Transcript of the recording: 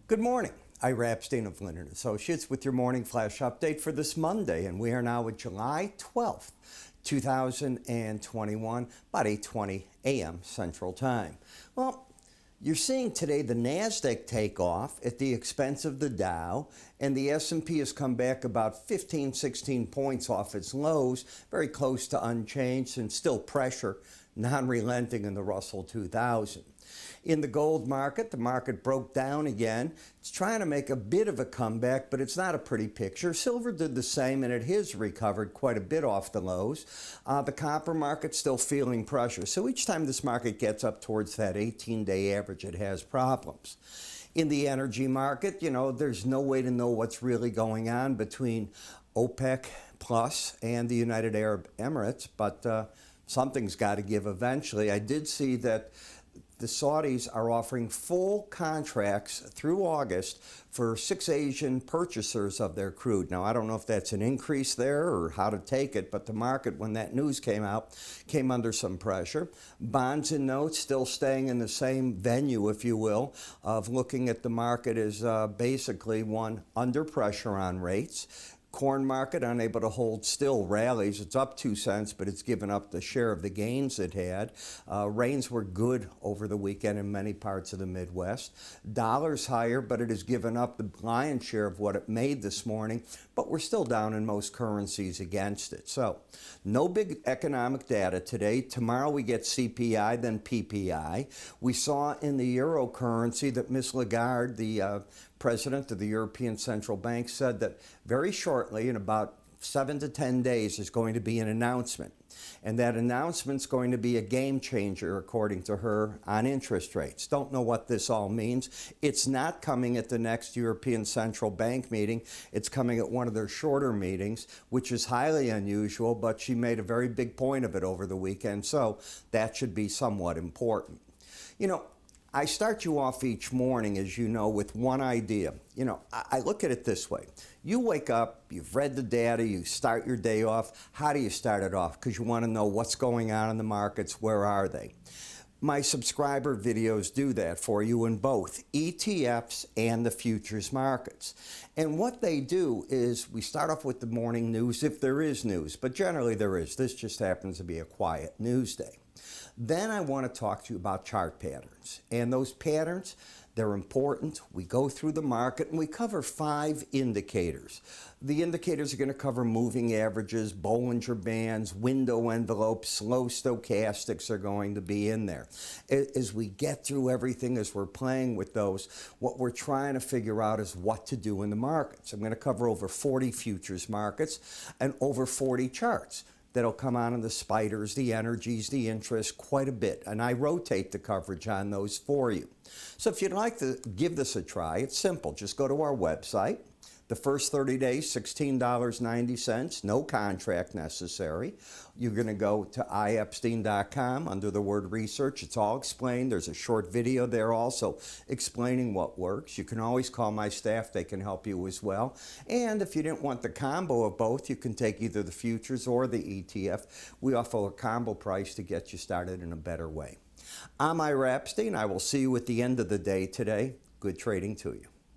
Good morning. Ira Epstein of Linn Associates with your morning flash update for this Monday, and we are now at July 12th, 2021, about 8:20 a.m. Central Time. Well, you're seeing today the NASDAQ take off at the expense of the Dow, and the S&P has come back about 15, 16 points off its lows, very close to unchanged, and still pressure, non-relenting in the Russell 2000. In the gold market, the market broke down again. It's trying to make a bit of a comeback, but it's not a pretty picture. Silver did the same, and it has recovered quite a bit off the lows. The copper market's still feeling pressure. So each time this market gets up towards that 18-day average, it has problems. In the energy market, there's no way to know what's really going on between OPEC Plus and the United Arab Emirates, but something's got to give eventually. I did see that the Saudis are offering full contracts through August for 6 Asian purchasers of their crude. Now, I don't know if that's an increase there or how to take it, but the market, when that news came out, came under some pressure. Bonds and notes still staying in the same venue, if you will, of looking at the market as basically one under pressure on rates. Corn market unable to hold still rallies. It's up 2 cents, but it's given up the share of the gains it had. Rains were good over the weekend in many parts of the Midwest. Dollar's higher, but it has given up the lion's share of what it made this morning, but we're still down in most currencies against it. So no big economic data today. Tomorrow we get CPI, then PPI. We saw in the eurocurrency that Ms. Lagarde, the president of the European Central Bank, said that very shortly, in about 7 to 10 days, there's going to be an announcement. And that announcement's going to be a game changer, according to her, on interest rates. Don't know what this all means. It's not coming at the next European Central Bank meeting. It's coming at one of their shorter meetings, which is highly unusual, but she made a very big point of it over the weekend, so that should be somewhat important. I start you off each morning, as you know, with one idea. I look at it this way. You wake up, you've read the data, you start your day off. How do you start it off? Because you want to know what's going on in the markets, where are they? My subscriber videos do that for you in both ETFs and the futures markets. And what they do is we start off with the morning news, if there is news, but generally there is. This just happens to be a quiet news day. Then I want to talk to you about chart patterns. And those patterns, they're important. We go through the market and we cover 5 indicators. The indicators are going to cover moving averages, Bollinger Bands, window envelopes, slow stochastics are going to be in there. As we get through everything, as we're playing with those, what we're trying to figure out is what to do in the markets. I'm going to cover over 40 futures markets and over 40 charts that'll come on in the spiders, the energies, the interest, quite a bit. And I rotate the coverage on those for you. So if you'd like to give this a try, it's simple. Just go to our website. The first 30 days, $16.90, no contract necessary. You're going to go to iepstein.com under the word research. It's all explained. There's a short video there also explaining what works. You can always call my staff. They can help you as well. And if you didn't want the combo of both, you can take either the futures or the ETF. We offer a combo price to get you started in a better way. I'm Ira Epstein. I will see you at the end of the day today. Good trading to you.